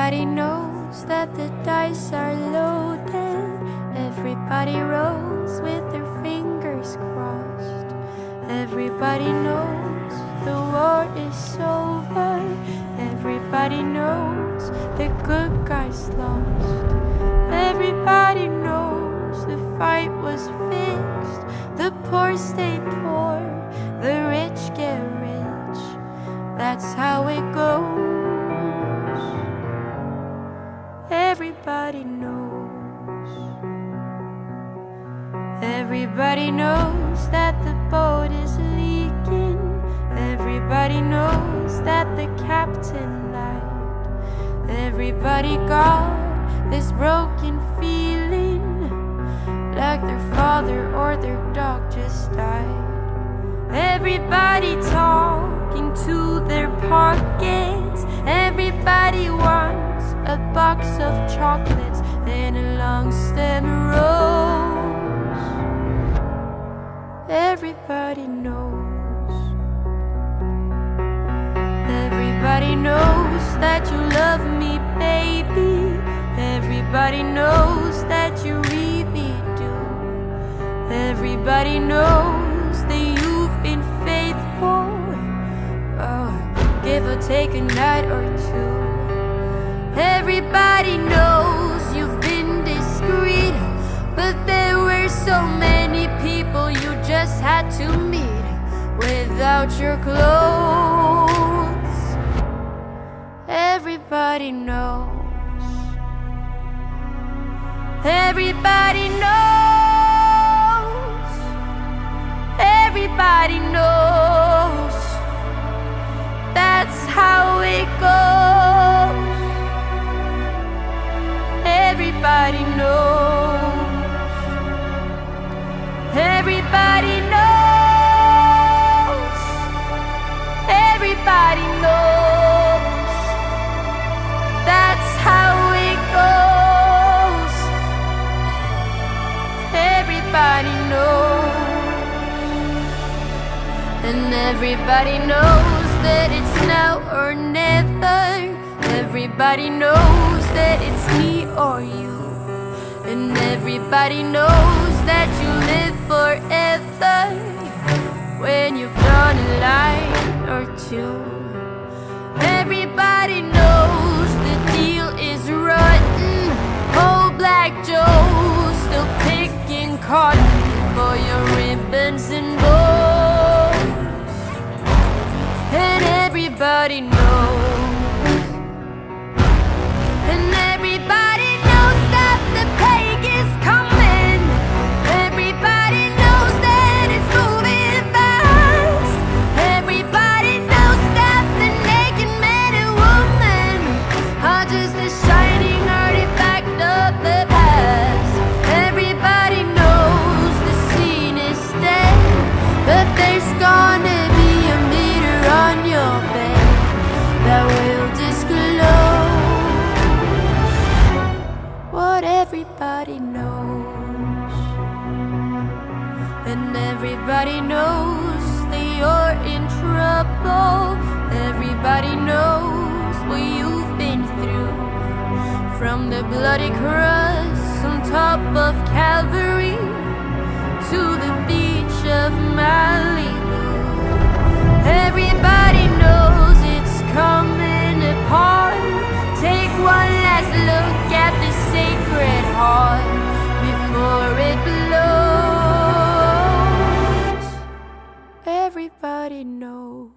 Everybody knows that the dice are loaded. Everybody rolls with their fingers crossed. Everybody knows the war is over. Everybody knows the good guys lost. Everybody knows the fight was fixed. The poor stay poor, the rich get rich. That's how it goes. Everybody knows. Everybody knows that the boat is leaking. Everybody knows that the captain lied. Everybody got this broken feeling, like their father or their dog just died. Everybody talking to their pockets. Everybody wants a box of chocolates and a long stem rose. Everybody knows. Everybody knows that you love me, baby. Everybody knows that you really do. Everybody knows that you've been faithful. Oh, give or take a night or two. Everybody knows you've been discreet, but there were so many people you just had to meet without your clothes. Everybody knows. Everybody knows. Everybody knows. That's how it goes. Everybody knows. Everybody knows. Everybody knows. That's how it goes. Everybody knows. And everybody knows that it's now or never. Everybody knows that it's me or you. And everybody knows that you live forever when you've done a line or two. Everybody knows the deal is rotten. Old Black Joe's still picking cotton for your ribbons and bows. And everybody knows. And everybody knows that the plague is coming. Everybody knows that it's moving fast. Everybody knows that the naked man and woman are just a shining artifact of the past. Everybody knows the scene is dead, but there's gonna be a meter on your bed that will disclose what everybody knows. And everybody knows that you're in trouble. Everybody knows what you've been through, from the bloody cross on top of Calvary to the beach of Malibu. Everybody knows it's coming apart. Take one last look at the sacred heart before it blows. Everybody knows.